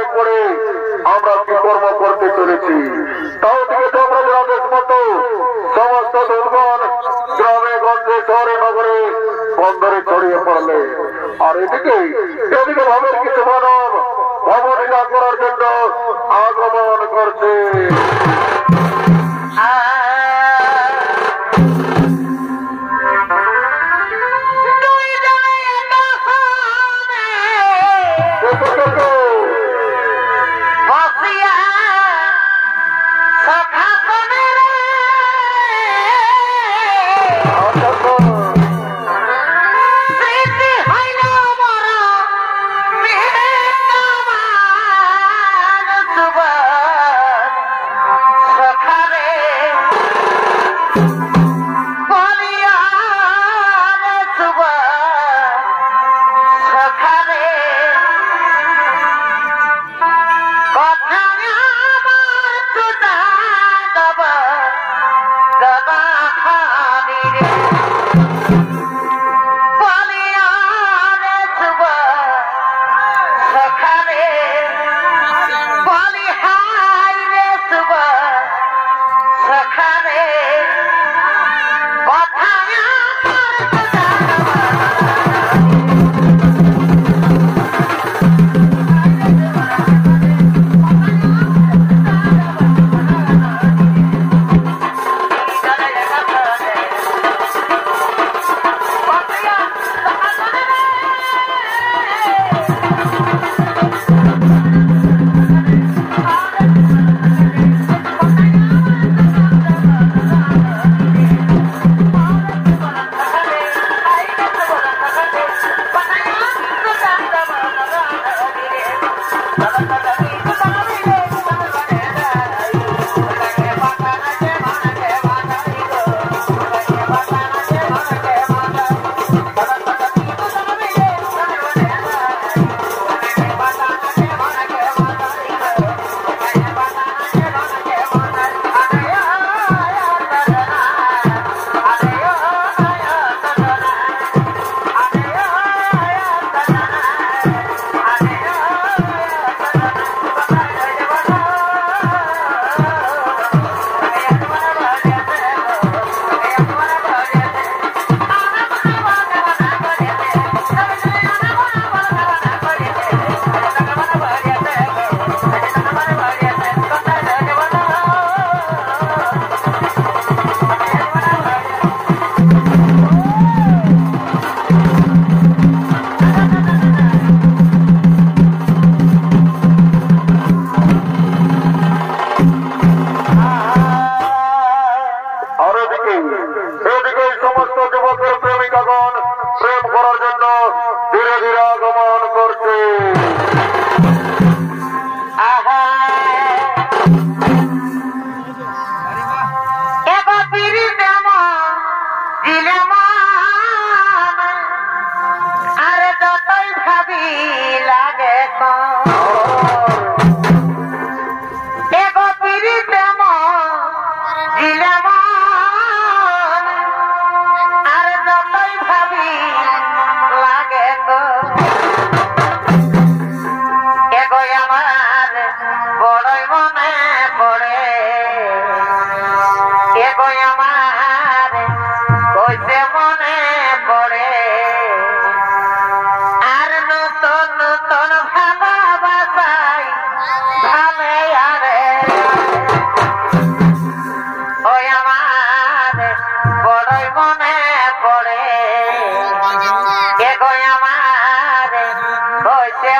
মনে করে আমরা কি কর্ম করতে চলেছি। তাও থেকে তোমরা আদেশ মতো সমস্ত দুর্গণ গ্রামে গঞ্জে শহরে নগরে বন্দরে ছড়িয়ে পড়লে, আর এদিকে ভাবের কিছু মানব ভবনীলা করার জন্য আগমন করছে।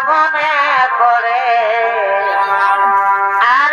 মনে করে আর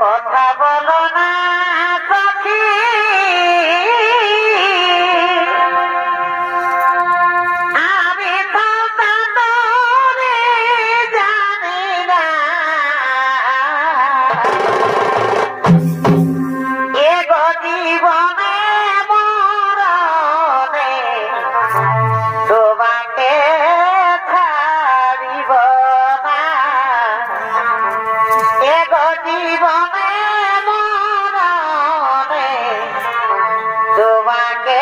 কথা বলো না সখী আমি তো তারে জানি না এগো জীবনে মরণে তোমাকে ছাড়িব না এগো জীবনে মরণে তোমাকে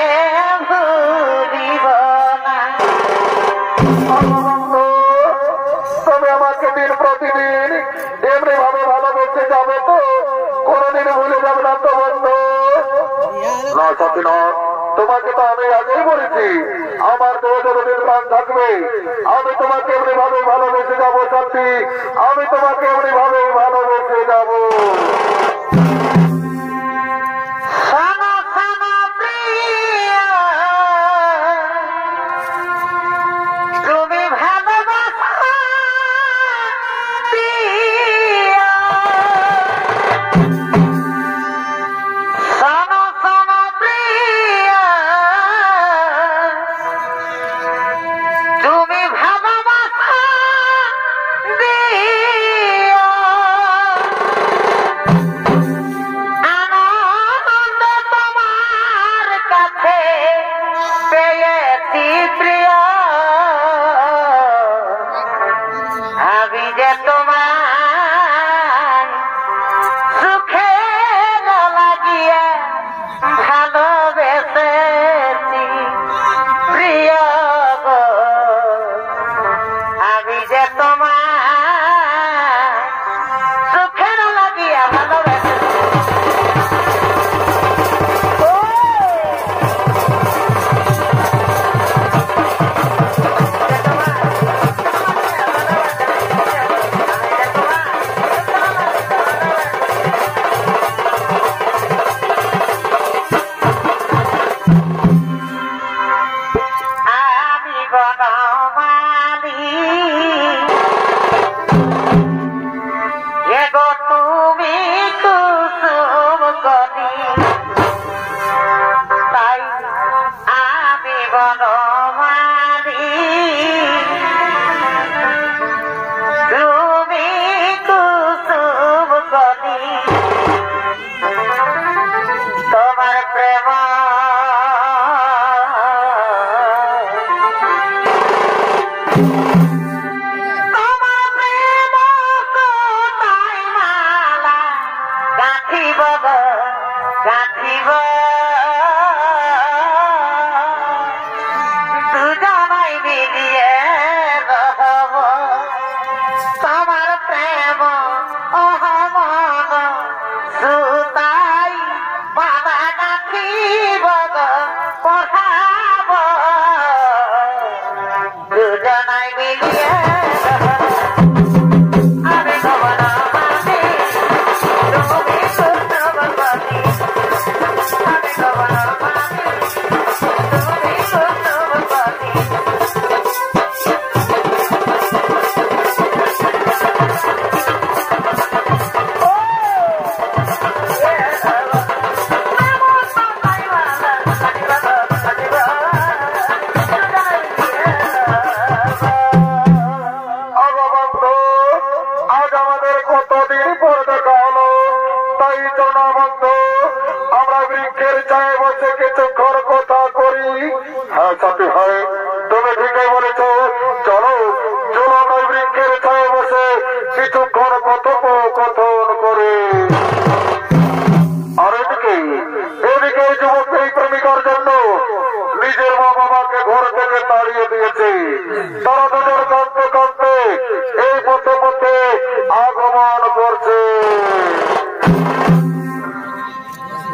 ভুলিব না। তবে আমাকে দিন প্রতিদিন এমনি ভাবে ভালোবেসে যাবে তো কোনদিন ভুলে যাবে না তো বন্ধু? না সাথী না, তোমাকে তো আমি আগেই বলেছি আমার তো যতদিন প্রাণ থাকবে আমি তোমাকে এমনি ভাবে ভালোবেসে যাবো সাথী, আমি তোমাকে এমনি ভাবে ভালোবেসে যাবো।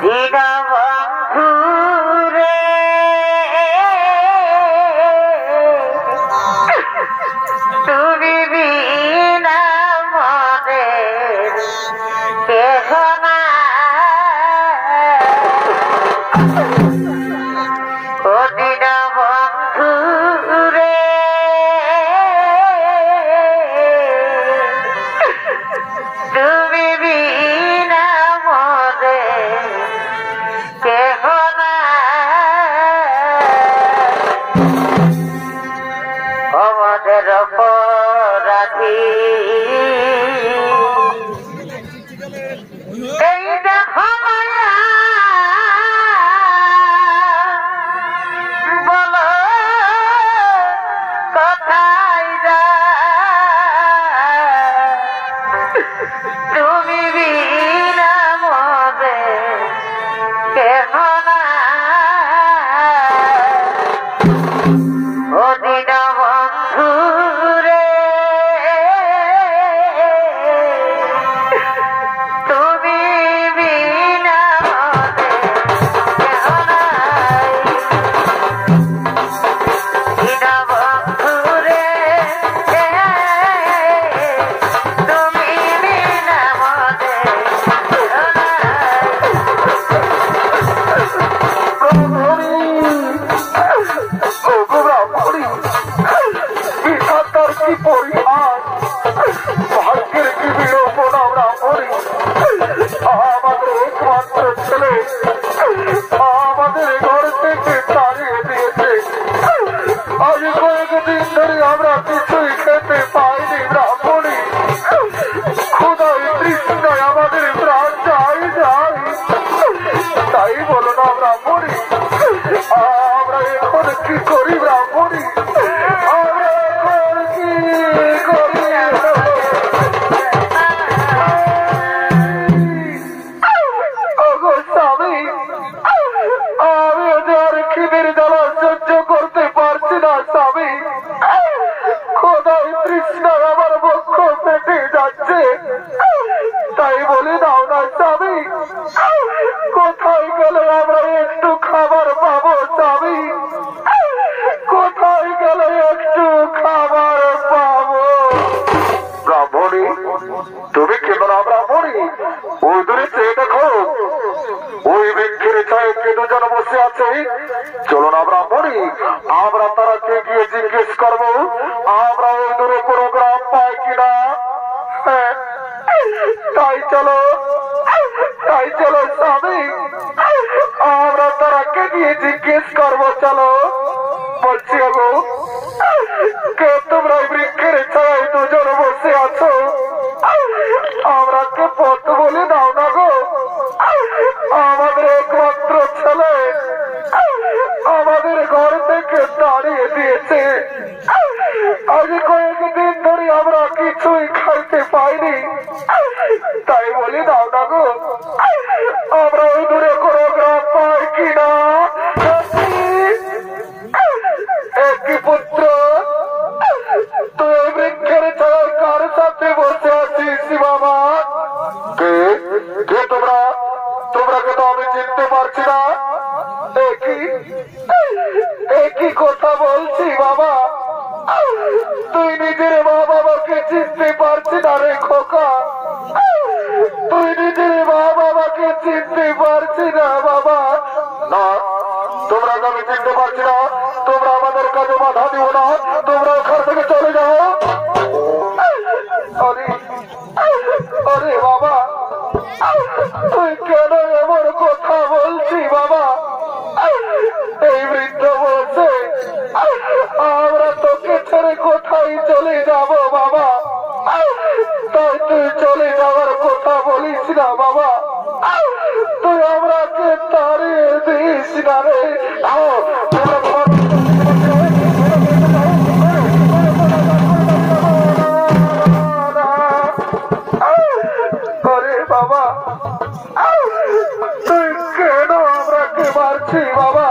Diga bangku এই দেখো মায়া বলো কোথায় যায় তুমি বিনা মতে কেন না ও দিন বন্ধু রে তুমি বিনা মতে কেন নাই দিন বন্ধু রে তুমি বিনা মতে কেন কি পরিহাস ভাগ্যের কি বিড়ম্বনা আমরা করি আমাদের একমাত্র ছেলে আমাদের ঘর থেকে তাড়িয়ে দিয়েছে আজ কয়েকদিন ধরে আমরা কিছুই খেতে পাইনি ব্রাহ্মণী খোদাই তৃষ্ণায় আমাদের প্রাণ যাই যাই তাই বলো না ব্রাহ্মণী আমরা এখন কি করি ব্রাহ্মণী আমরা এখন কি করি স্বামী আমি ওদের খিদের জ্বালা সহ্য করতে পারছি না স্বামী খোদাই তৃষ্ণায় আমার বক্ষ পেটে যাচ্ছে তাই বলে দাও না স্বামী কোথায় গেলে আমরা একটু খাবার পাবো স্বামী কোথায় গেলে একটু খাবার পাবো ব্রাহ্মণী তুমি কেন না ব্রাহ্মণী ওই দূরে চেয়ে দেখো ওই বৃক্ষের ছায় কে দুজন বসে আছে চলো না ব্রাহ্মণী আমরা তারাকে গিয়ে জিজ্ঞেস করবো আমরা ওই দূরে কোনো গ্রাম পাই কিনা তাই চলো স্বামী আমরা তারাকে গিয়ে জিজ্ঞেস করবো চলো বলছি গো কে তোমরা ওই বৃক্ষের ছায় দুজন বসে আছো আমরা কে পথ বলে দাও না গো আমাদের একমাত্র ছেলে আমাদের ঘর থেকে তাড়িয়ে দিয়েছে আজ কয়েকদিন ধরে আমরা কিছুই খাইতে পাইনি তাই বলে দাও না গো আমরা ওই দূরে কোনো গ্রাম পাই কিনা একই পুত্র তুই বৃক্ষের ছায় কার সাথে বসে আছিস বাবা কে কে তোমরা কে তো আমি চিনতে পারছি না একই কথা বলছি বাবা তুই নিজের মা বাবাকে চিনতে পারছি না রে খোকা তুই নিজের মা বাবাকে চিনতে পারছি না বাবা না তোমরা আমি চিনতে পারছি না তোমরা আমাদের কাছে বাধা দিও না তোমরা ওখান থেকে চলে যাও আরে বাবা তুই কেন এমন কথা বলছি বাবা এই বৃদ্ধ বলছে আমরা তোকে ছেড়ে কোথায় চলে যাব বাবা তাই তুই চলে যাওয়ার কথা বলিস না বাবা তুই আমরাকে তাড়িয়ে দিস না রে বাবা তুই কেন আমরাকে মারছি বাবা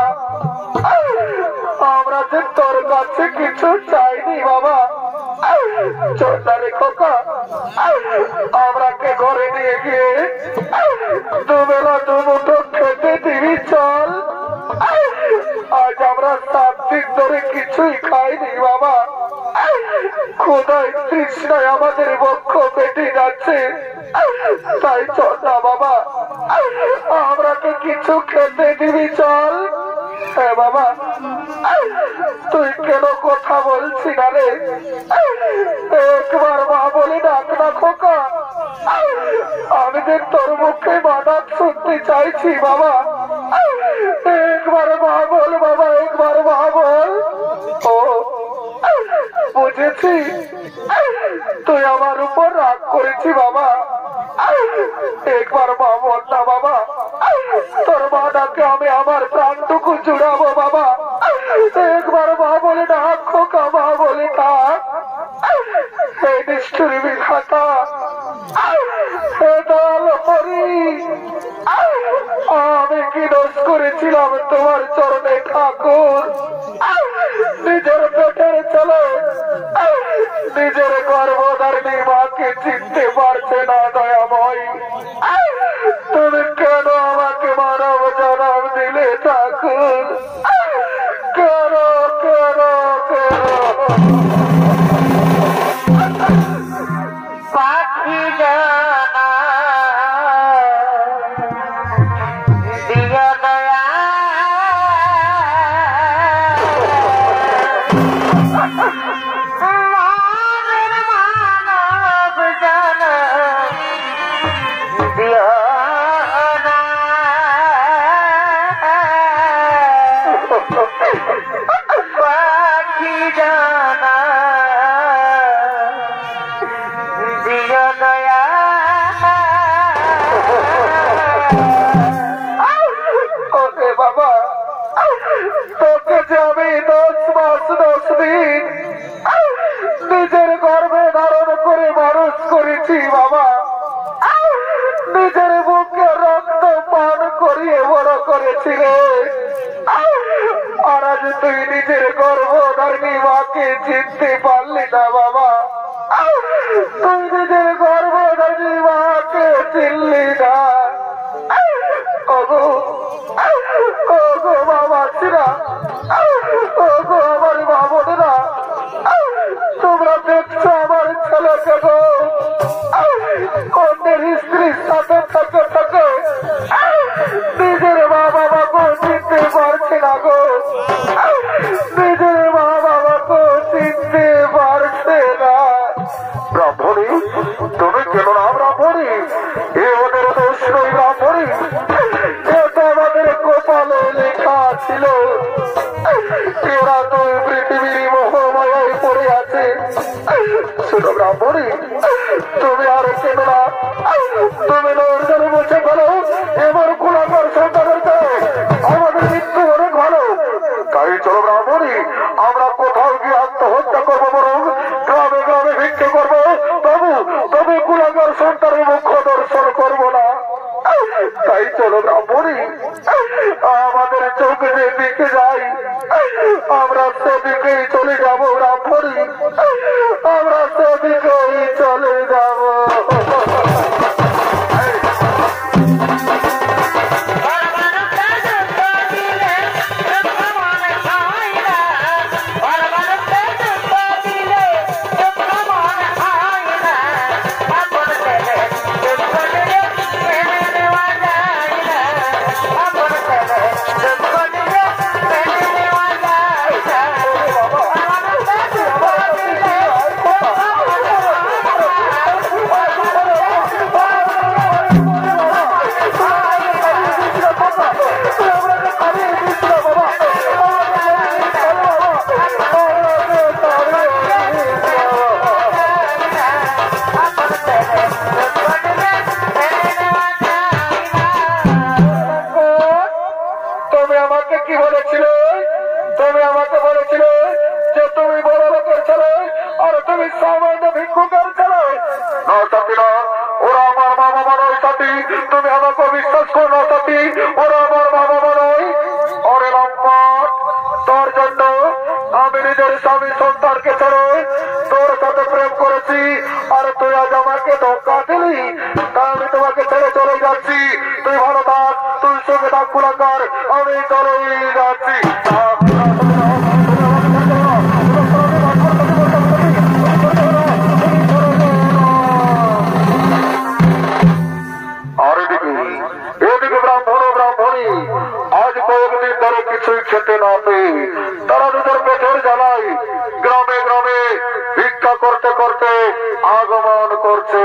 আমরা যে তোর কাছে কিছু চাইনি বাবা চোদ্দা রে খোকা আমরাকে ঘরে নিয়ে গিয়ে দুবেলা দুমুঠো খেতে দিবি চল আজ আমরা 7 দিন ধরে কিছুই খাইনি বাবা খোদাই তৃষ্ণায় আমাদের বক্ষ পেটে যাচ্ছে তাই চল না বাবা আমরাকে কিছু খেতে দিবি চল হ্যাঁ বাবা তুই কেন কথা বলছি না রে একবার মা বলে ডাক না খোকা আমি যে তোর মুখে বাধা শুনতে চাইছি বাবা একবার মা বল বাবা একবার মা বল ও বুঝেছি তুই আমার উপর রাগ করেছি বাবা একবার মা বল না বাবা, তোর মা ডাকে আমি আমার প্রাণটুকু জুড়াবো বাবা। একবার মা বলে ডাক, খোকা মা বলে ডাক। এই নিষ্ঠুর বিধাতা, আমি কি দোষ করেছিলাম তোমার চরণে ঠাকুর? নিজের পেটের ছেলে নিজের গর্ভধারিণী মাকে চিনতে পারছে না দয়াময়। তুমি কেন আমাকে মানব জনম দিলে ঠাকুর? কেন কেন কেন? পাখি জানা দিয়া দয়া মানব জানা দিয়া না পাখি জানা দিয়া দয়া ওকে বাবা, তোকে যে আমি 10 মাস 10 দিন নিজের গর্ভে ধারণ করে মানুষ করেছি বাবা, নিজের বুকে রক্ত পান করিয়ে বড় করেছি রে। আর আজ তুই নিজের গর্ভধারিণী মাকে চিনতে পারলি না বাবা, তুই নিজের গর্ভধারিণী মাকে চিনলি না। ওগো ওগো বাবা ছিরা, ওগো আমার বাবনেরা, তোমরা দেখছো আমার ছেলেকে গো অন্যের স্ত্রীর সাথে থেকে থেকে নিজের মা বাবাকে চিনতে পারছে না গো, নিজের মা বাবাকে চিনতে পারছে না। ব্রাহ্মণী, তুমি কেন না ব্রাহ্মণী? এ ওদের দোষ নই ব্রাহ্মণী, এটা আমাদের কপালে লেখা ছিল। এরা তো পৃথিবীর মোহমায়ায় পড়ে আছে। শোনো ব্রাহ্মণী, তুমি আর কেন না, তুমি নজরে বসে ফেলো এবার গোলাকার সন্তানকে, আমাদের মৃত্যু অনেক ভালো। তাই চলো ব্রাহ্মণী, আমরা কোথাও গিয়ে আত্মহত্যা করবো, বরং গ্রামে গ্রামে ভিক্ষে করবো, তবে গোলাকার সন্তানের মুখ্য দর্শন করবো না। তাই চলো ব্রাহ্মণী, আমাদের চোখ যেদিকে যাই আমরা সেদিকেই চলে যাবো ব্রাহ্মণী, আমরা সেদিকেই চলে যাবো। ওরা আমার মা বাবা নয় সাথী, তুমি আমাকে বিশ্বাস করো না সাথী, ওরা আমার মা বাবা নয়। ওরে লম্পট, তোর জন্য আমি নিজের স্বামী সন্তানকে ছেড়ে তোর সাথে প্রেম করেছি, আর তুই আজ আমাকে ধোকা দিলি। তা আমি তোমাকে ছেড়ে চলে যাচ্ছি, তুই ভালো থাক, তুই সঙ্গে থাক কুলাঙ্গার, আমি চলেই যাচ্ছি। এদিকে ব্রাহ্মণ ব্রাহ্মণী আজ কয়েকদিন ধরে কিছুই খেতে না পেয়ে তারা নিজের পেটের জ্বালায় গ্রামে গ্রামে ভিক্ষা করতে করতে আগমন করছে।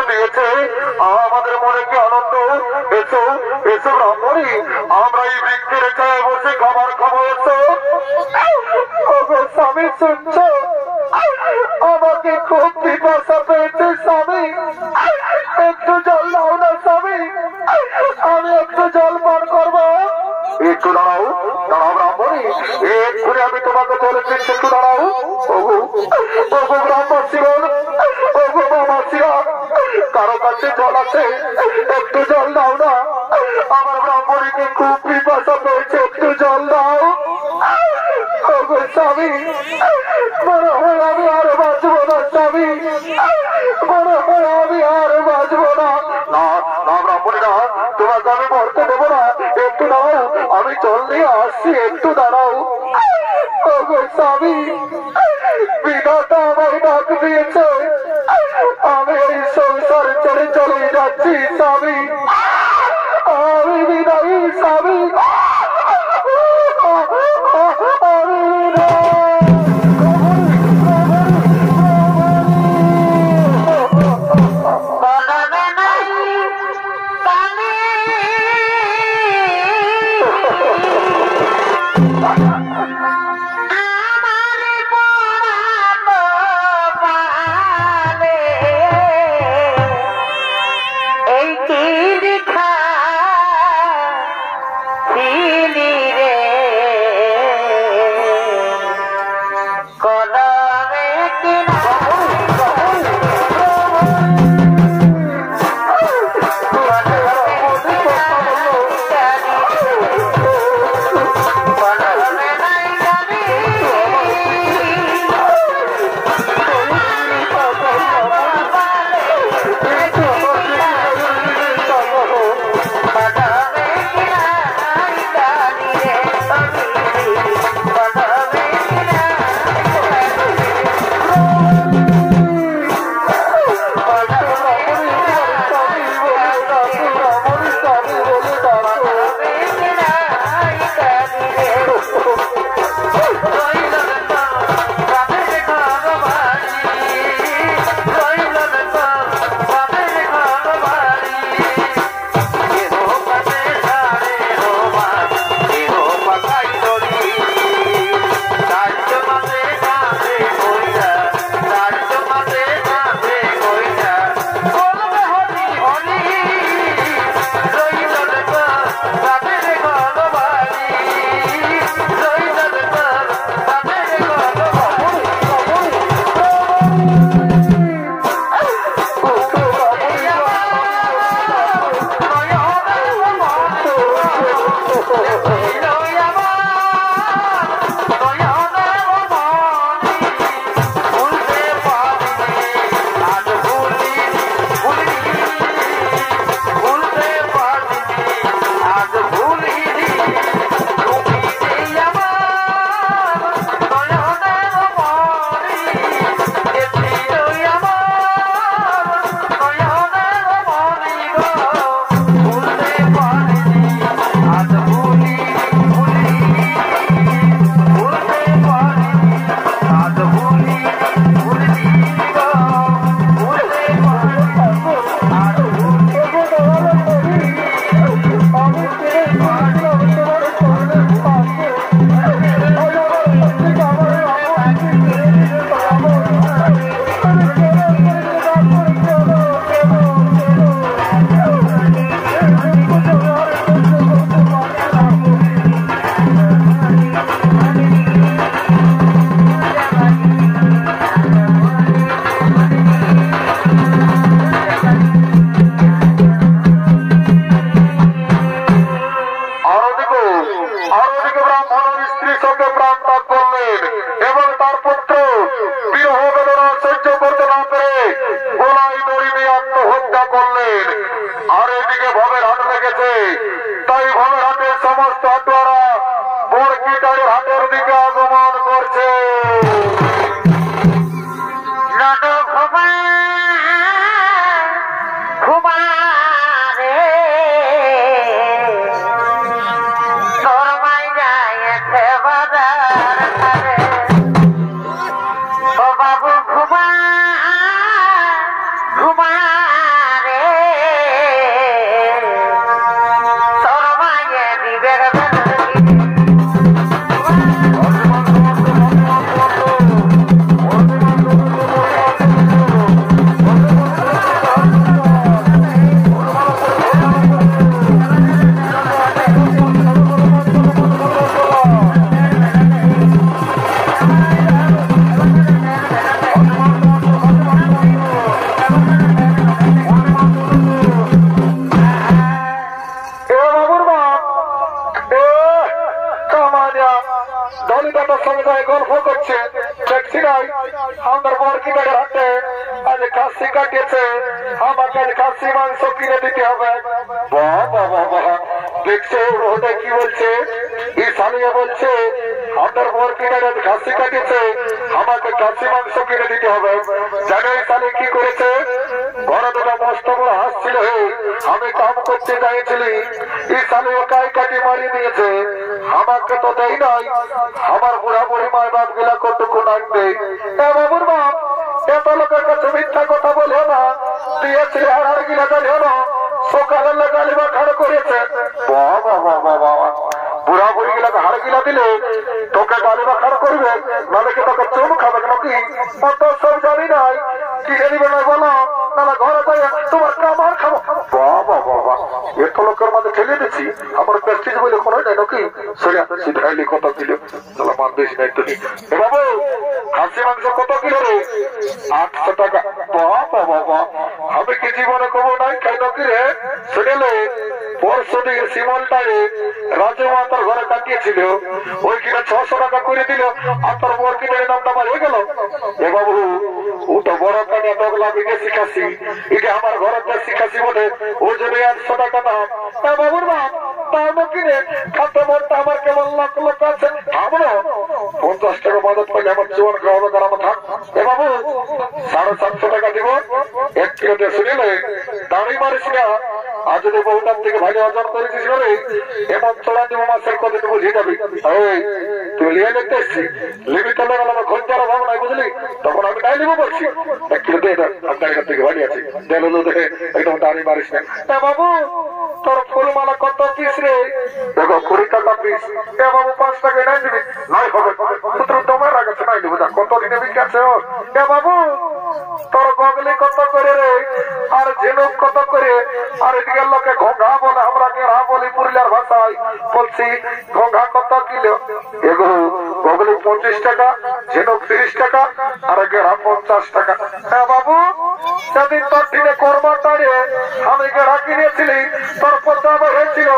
দিয়েছে আমাদের মনে কি আনন্দ। এসো এসো ব্রাহ্মণী, আমরা এই বৃক্ষের ছায় বসে খাবার খাবো। এসো। স্বামী শুনছ, আমাকে খুব পিপাসা পেয়েছে স্বামী, একটু জল দাও না স্বামী, আমি একটু জল পান করবো। একটু দাঁড়াও দাঁড়াও ব্রাহ্মণী, এক্ষুনি আমি তোমাকে বলেছি একটু দাঁড়াও। ওগো ওগো গ্রামবাসীগণ, ওগো বাবাসীরা, কারো কাছে জল আছে? একটু জল দাও না, আমার ব্রাহ্মণীকে খুব পিপাসা পেয়েছে, একটু জল দাও। ওগো স্বামী, মনে হয় আমি আর বাঁচবো না স্বামী, মনে হয় আমি আর বাঁচবো না। না না ব্রাহ্মণী না, তোমাকে আমি মরতে দেবো না, একটু দাঁড়াও, আমি জল নিয়ে আসছি, একটু দাঁড়াও। ওগো স্বামী, বিধাতা আমায় ডাক দিয়েছে, আমি এই সংসার ছেড়ে চলে যাচ্ছি স্বামী, আমি বিদায়ী স্বামী, আমি আমাদের বরকিটার হাতে আজ খাসি কাটিয়েছে, আমাকে আজ খাসি মাংস কিনে দিতে হবে। বাহ বাহ বাহ বাহ, দেখছে ওটা কি বলছে, এই সালিয়া বলছে আমাদের বরকিটার আজ খাসি কাটিয়েছে, আমাকে খাসি মাংস কিনে দিতে হবে। জানো এই সালি কি করেছে, ঘরে দুটা মস্ত বড় হাসছিল, আমি কাম করতে চাইছিলি, এই সালি ওকাই কাটি মারিয়ে দিয়েছে, আমাকে তো দেয় নাই। আমার বুড়া বুড়ি মায় বাপ গুলা কতক্ষণ আনবে। বাবুর বাপ এত লোকের কাছে মিথ্যা কথা বলেও না, দিয়েছে হাড় গিলা জানিও না, সকালের লাগালি বা খাড় করেছে। বাবা বাবা বাবা, বুড়া বুড়ি গুলাকে হাড় গিলা দিলে তোকে গালি বা খাড় করবে, নাহলে কি তোকে চুম খাবে নাকি? অত সব জানি নাই, কিনে দিবে না বলো, নাহলে ঘরে যাই তোমার কামার খাবো। বাবা বাবা, এত লোকের মাঝে ঠেলে দিচ্ছি, আমার প্রেস্টিজ বলে কোনো নাই নাকি? সেটা সিধাইলি কত কিলো, তাহলে মান বেশি নাই তুমি। বাবু খাসি মাংস কত কিলো রে? 800 টাকা। বাবা বাবা, আমি কি জীবনে কবো নাই খাই নাকি রে? শুনেলে পরশু দিকে শিমলটারে রাজু মাতার ঘরে কাটিয়েছিল, ওই কিনা 600 টাকা করে দিল, আর তোর বর কিনে দামটা আমার হয়ে গেল। এ বাবু ও তো বড় কানে ডগলা বিদেশি খাসি, এটা আমার ঘরের দেশি খাসি বলে ওই জন্য 800 টাকা দাম। বাবুর বাপ দাম কিনে খাতে মনটা আমার কেমন লাখ লাখ আছে, ভাবলো 50 টাকা মদত করলে আমার জীবন গ্রহণ করা থাক। এ বাবু 750 টাকা দিব, 1 কিলো দিয়ে শুনিলে দাঁড়ি মারিস না। আর যদি বহুটার থেকে ভালো অর্জন করেছিস বলে এমন চড়া দিব মাসের কদিন বুঝিয়ে যাবি। তুই লিয়ে লিখতে এসছি, লিবি তো আমার খোঁজ যারা ভাব নাই বুঝলি, তখন আমি নাই লিবো বলছি। 1 কিলো দিয়ে আপনার কাছ থেকে ভালো আছে, দেন দেখে একদম দাঁড়ি মারিস না। বাবু তোর ফুলমালা কত পিস রে? দেখো 20 টাকা পিস। বাবু 5 টাকা নাই দিবি? নাই হবে, পুত্র তোমার কাছে নাই দিব, কত দিনে বিক্রি আছে ওর। বাবু তোর গগলি কত করে রে, আর ঝিনুক কত করে, আর এদিকে লোকে ঘোঘা বলে, আমরা গেড়া বলি পুরুলিয়ার ভাষায়, বলছি ঘোঘা কত কিলো? এগুলো গগলি 25 টাকা, ঝিনুক 30 টাকা, আর গেড়া 50 টাকা। বাবু সেদিন তোর দিনে কর্মটারে আমি গেড়া কিনেছিলি, তোর পচা বই হয়েছিল,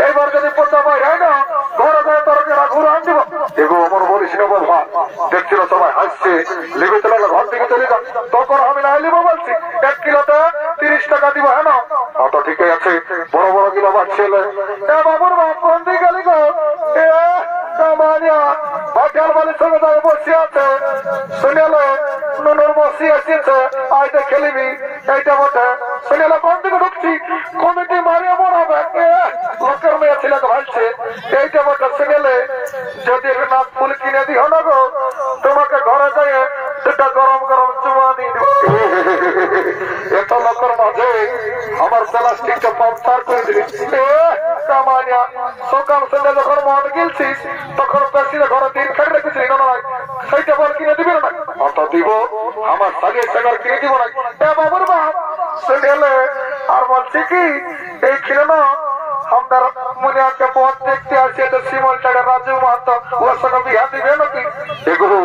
এইবার যদি পচা বই হয় না ঘরে যায় তোর গেড়া ঘুরে আন দিব। এগুলো আমার বলিস না বাবা, দেখছিল সবাই হাসছে, লিখে চলে ঘর থেকে চলে যা, তখন আমি না লিবো বলছি। 1 কিলোতে 30 টাকা দিব, হ্যাঁ না? তো ঠিকই আছে, বড় বড় কিলো বাড়ছে। বাবুর বাপ কোন দিকে গেলি গো? ভাটিয়াল বালির সঙ্গে যাই বসে আছে, শুনেলো নুনুর বসি এসেছে, আইতে খেলিবি, এইটা বটে। শুনেলো কোন দিকে ঢুকছি, কমিটি মারিয়ে মরাবে, লোকের মেয়ে ছেলেকে ভালছে, এইটা বটে। শুনেলে যদি না ফুল কিনে দিও না গো, তোমাকে ঘরে যাই দুটা গরম গরম চুমা দিয়ে দেব। এত লোকের মাঝে আমার প্লাস্টিকটা পাম্পসার করে দিলি। কামানিয়া সকাল সন্ধ্যা যখন মদ গেলছিস তখন পেশিরে ঘরে দিন খেয়ে রেখেছিলি না, সেইটা বল কিনে দিবি না? অত দিব, আমার সালিয়ে সেগার কিনে দিব না। বাবুর বাপ শুনেলে আর বলছি কি, এই ছিল না আমার মনে আছে পথ দেখতে আসে তো শিমলটারে রাজু মাহাতো, ওর সঙ্গে বিহা দিবে নাকি? এগুলো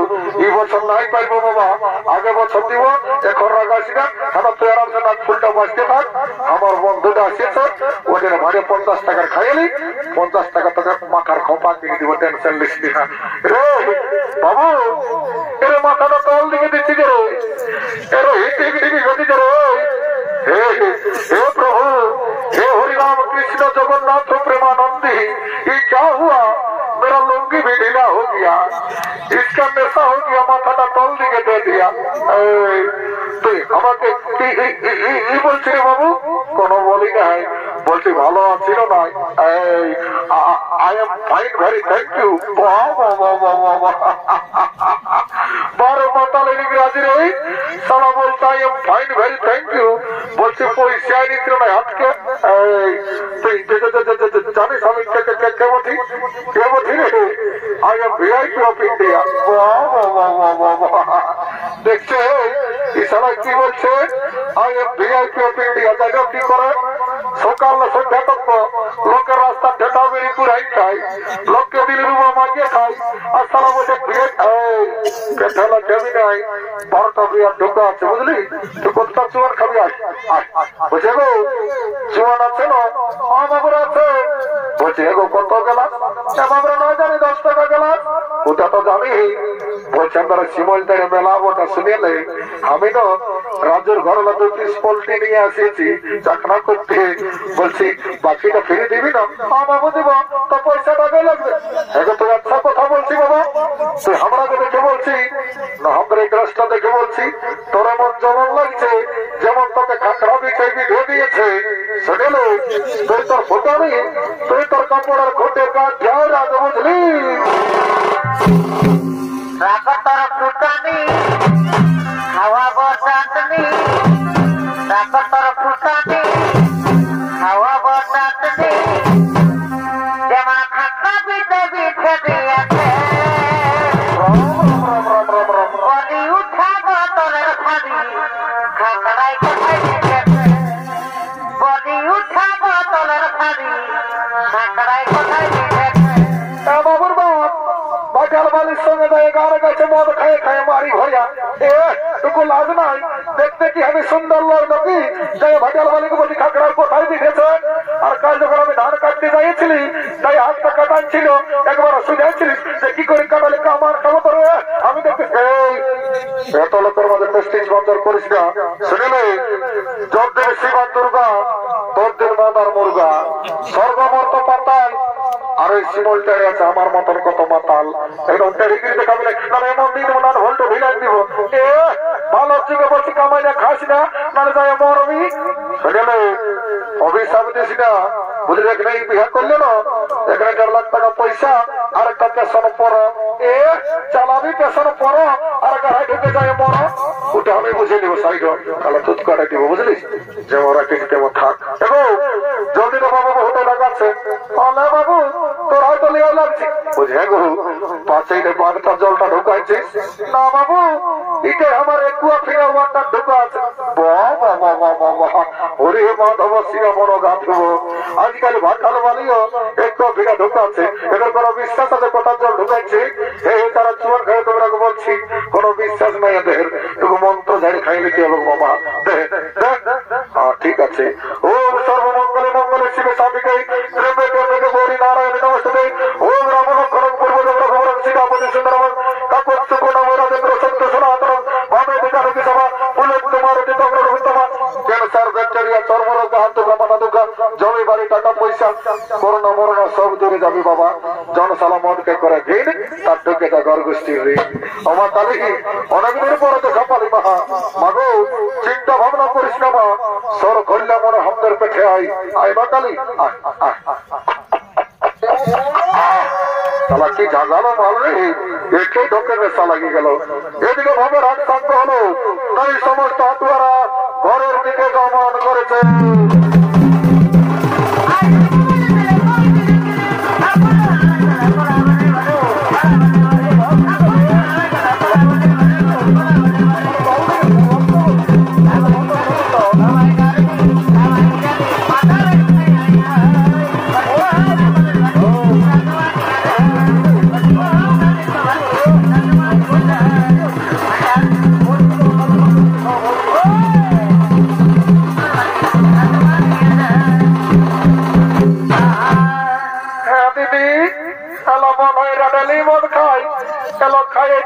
এই বছর নাই পাইবো বাবা, আগে বছর দিব, এখন রাগাস না, আমার তুই আরামসে নাক ফুলটা বাঁচতে থাক। আমার বন্ধুটা আসেছে, ওদের ভাড়ে 50 টাকার খাইলি, 50 টাকা তোকে মাথার খোপা কিনে দিব, টেনশন লিস না রে বাবু। এর মাথাটা তল দিকে দিচ্ছি যে রে, এর হিটিক টিকি গতি যে রে। हे प्रभु, हे हरि राम कृष्ण जगन्नाथ प्रेमानंदी, ये क्या हुआ? मेरा लुंगी भी ढीला हो गया, इसका नशा हो गया, माथा तल दिखे दे दिया। তুই আমাকে কি বলছি রে বাবু? কোনো বলি নাই, বলছি ভালো আছি না নাই? I am fine, very thank you. বারো মাতাল ইংরাজি রে সালা বলছে I am fine, very thank you, বলছি পয়সা নিচ্ছিল না হাতকে। তুই জানিস আমি কে বলছি? কে বলছি রে? I am VIP of India. দেখছে এই সালা কি বলছে? I M VIP of India. জানি কি করে? সকাল সন্ধ্যা তক লোকের রাস্তা ঢেটা বেরি পুরাই খাই, লোককে দিলি রুমা মাগিয়ে খাই, আর সালা বলছে ঠেলা খেবি নাই, 12টা বিয়ার ঢোকা আছে বুঝলি, তুই কতটা চুয়ান খাবি? বুঝে গো চুয়ান আছে না? বাবুরা আছে। বলছে এগো কত গেলাস? বাবুরা নয় জানি 10 টাকা গেলাস, ওটা তো জানি বলছে আমরা শিমলটারে মেলাবোটা শুনেলে আমি তো রাজুর ঘর দুই পিস পোল্ট্রি নিয়ে আসিয়েছি চাকরা করতে বলছি বাকিটা ফিরে দিবি না বাবু দিব তো পয়সাটা আগে লাগবে এখন তুই আচ্ছা কথা বলছি বাবা তুই আমরাকে দেখে বলছি না আমরা এই গ্রাসটা দেখে বলছি তোর এমন যেমন লাগছে যেমন তোকে খাকড়া বিছাইবি ধুয়ে দিয়েছে শুনেলে তুই তোর ফোটানি তুই তোর কাপড়ের ঘটে কাজ যাও রাজু বুঝলি রাগতর ফুটানি হাওয়া বসাতনি রাগতর ফুটানি হাওয়া বসাতনি যেমন খাতা বিতে বিঠে দিয়েছে বলি উঠা বোতলের ফাঁড়ি খাকড়াই কোথায় দিয়েছে বলি উঠা বোতলের ফাঁড়ি খাকড়াই কোথায় দিয়েছে বাবুর বাপ বাজার বালির সঙ্গে গাড়ে গাছে মদ খায়ে খায়ে মারি ভরিয়া এটুকু লাজ নাই দেখতে কি আমি সুন্দর লোক নাকি তাই ভাজাল বালিকে বলি খাকড়ার কোথায় দিয়েছে আর কাল যখন আমি ধান কাটতে যাইছিলি তাই হাতটা কাটাচ্ছিল একবার শুনেছিলিস যে কি করে কাটালে আমার খাবো তোর আমি দেখতে এত লোকের মধ্যে প্রেস্টিজ বন্দর করিস না শুনেলে যোগ দেবে শিবা দুর্গা তোর দিন মাদার মুর্গা স্বর্গমর্ত পাতাল আর ওই শিমলটারে আছে আমার মতন কত মাতাল এরকম টেরিগিরি দেখাবি না এমন দিন ওনার ভোল্টো ভিলাই দিব ভালো চিকে বলছি কামাই না খাস না নাহলে যাই মরবি শুনেলে অভিশাপ দিস না বুঝলি এখানে বিহার করলে না এখানে 1.5 লাখ টাকা পয়সা আর একটা পেশন পড়ো চালাবি পেশন পড়ো আর গাড়ি ঢুকে যায় মরো ওটা আমি বুঝে নিবো সাইড তাহলে তুত কাটাই দিব বুঝলিস যে ওরা কিছু তেমন থাক দেখো জলদি তো বাবু হোটেল লাগাচ্ছে বাবু তোর হয়তো লিয়া লাগছে বুঝে গো পাশেই বাঘটা জলটা ঢুকাইছিস না বাবু এটা আমার একুয়া ফিনাল ওয়াটার ঢুকা আছে ওরে মাধব সিংহ বড় গাছ আজকাল ভাটাল বালিও একটু ভিড়া ঢুকাচ্ছে এদের কোন বিশ্বাস আছে কোথার জল ঢুকাইছে তারা চুয়ান খাই তোমরা বলছি কোন বিশ্বাস নাই এদের একটু মন্ত্র ঝাড়ি খাইলে কি হলো বাবা ঠিক আছে ও সর্বমঙ্গলে মঙ্গলে শিবে সাবিকে প্রেমে প্রেমে গৌরী নারায়ণ নমস্তে ওম রাম লক্ষ্মণ পূর্ব জগৎ সীতাপতি সুন্দর কাকুর সুকুণ রাজেন্দ্র সত্য সনাতন ভাবে বিকারকি সভা ফুলের তোমার উত্তমা ক্যান্সার ব্যাকটেরিয়া চর্মরোগ হাত দুঃখ মাথা দুঃখ জমি বাড়ি টাকা পয়সা করোনা মরোনা সব দূরে যাবি বাবা জনসালা মদকে করে ঘিন তার ঢুকে তা গর্গোষ্ঠীর ঋণ আমার তালি অনেকদিন পরে দেখা পালি মাহা মাগো চিন্তা ভাবনা করিস না মা সর করলে মনে হামদের পেটে আয় বা কালি সালা কি ঝাঁঝালো মাল রে একে ঢোকে নেশা লাগিয়ে গেল এদিকে ভাবে রাত শান্ত হলো তাই সমস্ত হাতুয়ারা ঘরের দিকে গমন করেছে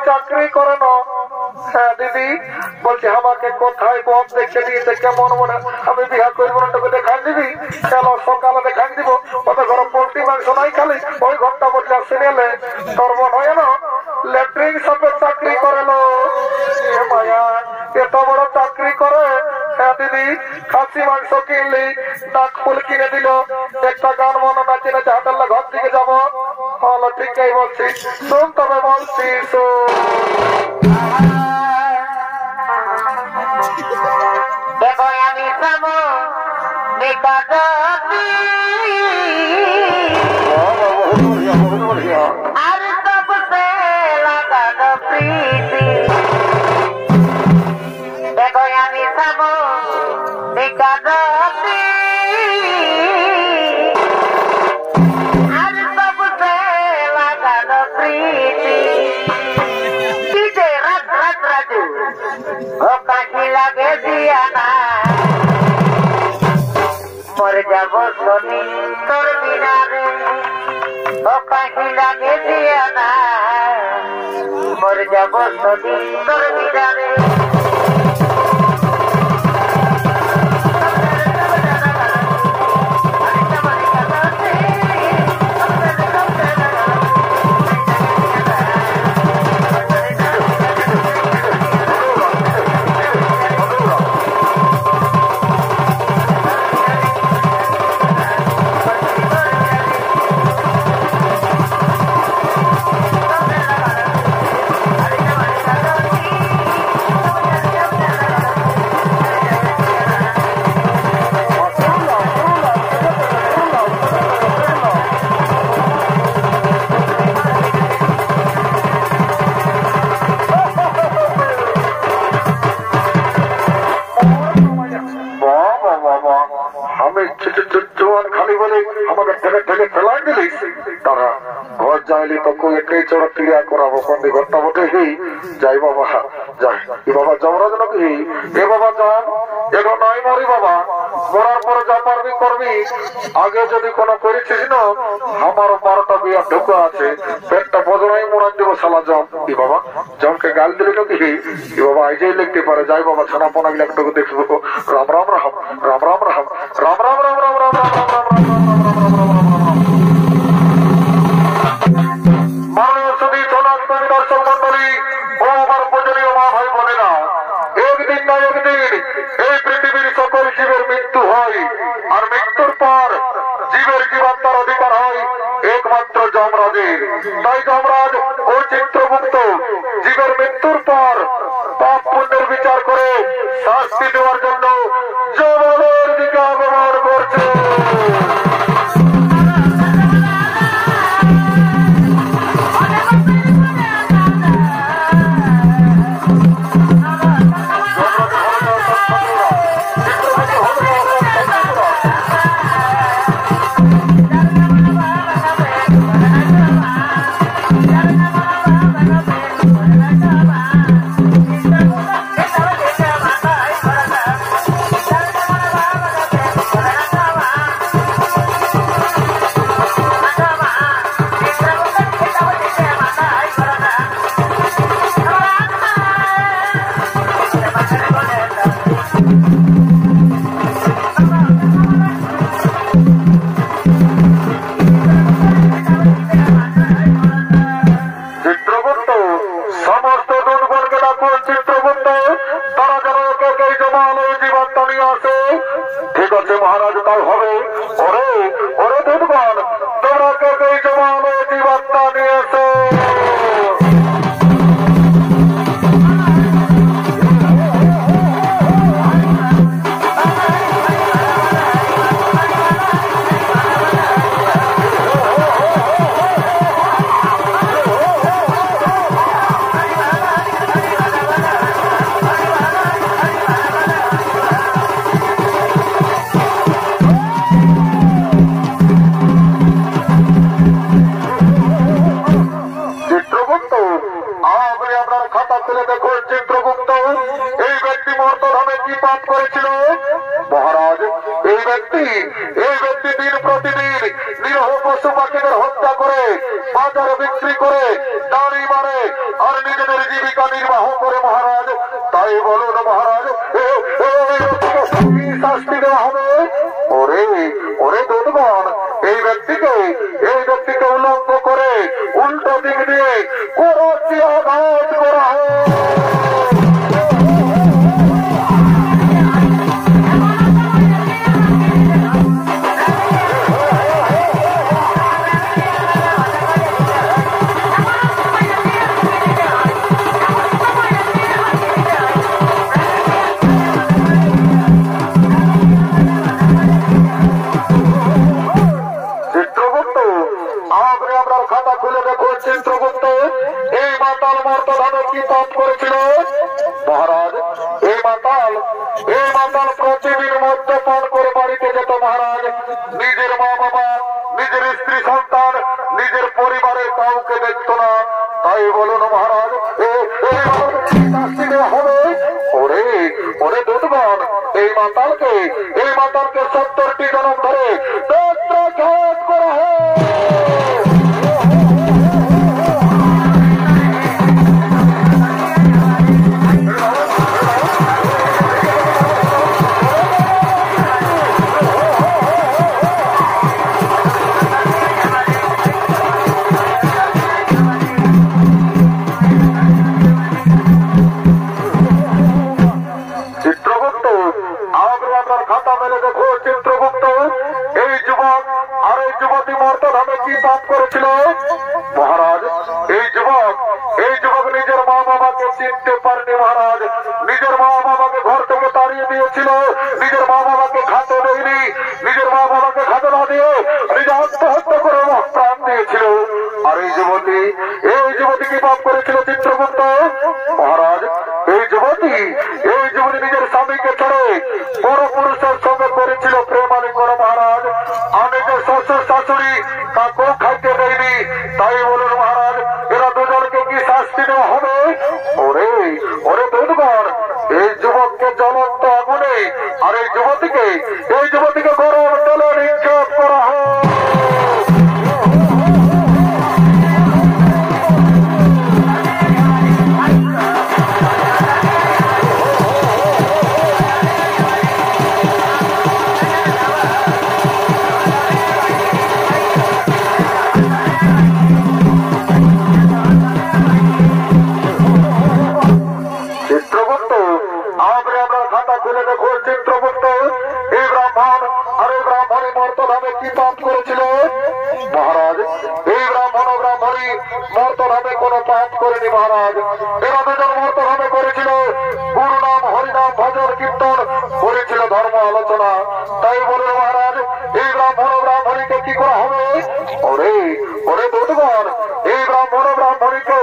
চাকরি করে না হ্যাঁ দিদি বলছি আমাকে কোথায় বস দেখে দিয়েছে কেমন মনে আমি বিহা করবো না তোকে দেখান দিবি চলো সকালে দেখান দিব ওদের ঘরে পোল্ট্রি মাংস নাই খালি ওই ঘরটা বলছে সিনেলে তোর মন হয় না ল্যাট্রিন শপে চাকরি করে নো মায়া এত বড় চাকরি করে হ্যাঁ দিদি খাসি মাংস কিনলি ডাক ফুল কিনে দিল একটা গান মনে নাচে নাচে হাতের ঘর দিকে যাবো হলো ঠিকই বলছি শোন তবে বলছি দেখো আমি সামো নিকটবর্তী আর তবসে লাগানো প্রীতি দেখো আমি সামো নিকটবর্তী আর তবসে লাগানো প্রীতি দিতে রাত রাত রাজু ও কাশি লাগে দিয়া না মরে যাব শনি তোর বিনারে ও কাশি লাগে দিয়া না মরে যাব শনি তোর বিরারে তারা ঘর যাইলে তখন এটাই চড়া ক্রিয়া করাবো কন্দি ঘরটা বটে যাই বাবা যাই এ বাবা যমরাজ নাকি এ বাবা যান এখন নাই মরি বাবা মরার পরে যা পারবি করবি আগে যদি কোনো করেছিস না আমার 12টা বিয়া ঢুকা আছে পেটটা বদলাই মোড়ান দেবো সালা জম কি বাবা জমকে গাল দিলে নাকি এ বাবা আইজাই লিখতে পারে যাই বাবা ছানা পোনা গিলা একটু দেখবো রাম রাম রাম রাম রাম রাম রাম রাম রাম রাম রাম রাম রাম রাম দর্শক মন্ডলী ও আমার পূজনীয় মা ভাই বোনেরা একদিন না একদিন এই পৃথিবীর সকল জীবের মৃত্যু হয় আর মৃত্যুর পর জীবের জীবাত্মার অধিকার হয় একমাত্র যমরাজের তাই যমরাজ ও চিত্রগুপ্ত জীবের মৃত্যুর পর পাপ পুণ্যের বিচার করে শাস্তি দেওয়ার জন্য যমনের দিকে আগমন করছে ঠিক আছে মহারাজ তাই হবে ওরে ওরে দুধগণ তোমরা কে জমানো জীবাত্মা নিয়েছো মহারাজ এই ব্যক্তি দিন প্রতিদিন নিরহ পশু পাখিদের হত্যা করে বাজারে বিক্রি করে দাঁড়ি মারে আর নিজেদের জীবিকা নির্বাহ করে মহারাজ তাই বলুন মহারাজ শাস্তি দেওয়া হবে ওরে ওরে দুধগণ এই ব্যক্তিকে উল্লঙ্ঘ করে উল্টো দিক দিয়ে করোটি আঘাত করা হয় চিত্রগুপ্ত এই মাতাল মর্তধামে কি পাপ করেছিল মহারাজ এই মাতাল প্রতিদিন মদ্যপান করে বাড়িতে যেত মহারাজ নিজের মা বাবা নিজের স্ত্রী সন্তান নিজের পরিবারের কাউকে দেখত না তাই বলুন মহারাজ হবে ওরে ওরে দুধগণ এই মাতালকে 70টি জনম ধরে ঘাত করা হয় এই যুবতীকে গরম তেলে নিক্ষেপ করা হোক। চিত্রগুপ্ত, আমরা খাতা খুলে দেখো চিত্রগুপ্ত, এই ব্রাহ্মণ আর এই ব্রাহ্মণী মর্তধামে কি পাপ করেছিল? মহারাজ, এই ব্রাহ্মণ ও ব্রাহ্মণী মর্তধামে কোনো পাপ করেনি মহারাজ। এরা দুজন মর্তধামে করেছিল গুরু নাম, হরিনাম, ভজন, কীর্তন, করেছিল ধর্ম আলোচনা। তাই বলে মহারাজ, এই ব্রাহ্মণ ও ব্রাহ্মণীকে কি করা হবে? ওরে ওরে দুধগণ, এই ব্রাহ্মণ ও ব্রাহ্মণীকে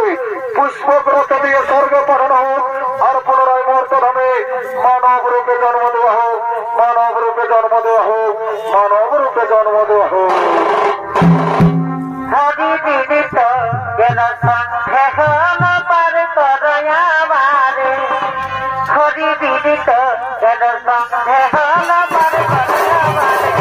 পুষ্পগ্রত দিয়ে স্বর্গে পাঠানো হোক, আর পুনরায় মর্তধামে মানব রূপে জন্ম দেওয়া হোক, মানব রূপে জন্ম দেওয়া হোক, মানব রূপে জন্ম দেওয়া হোক। হরি বিদিত যেন সন্দেহ না পার করয়াবারে, হরি বিদিত যেন সন্দেহ না পার করয়াবারে,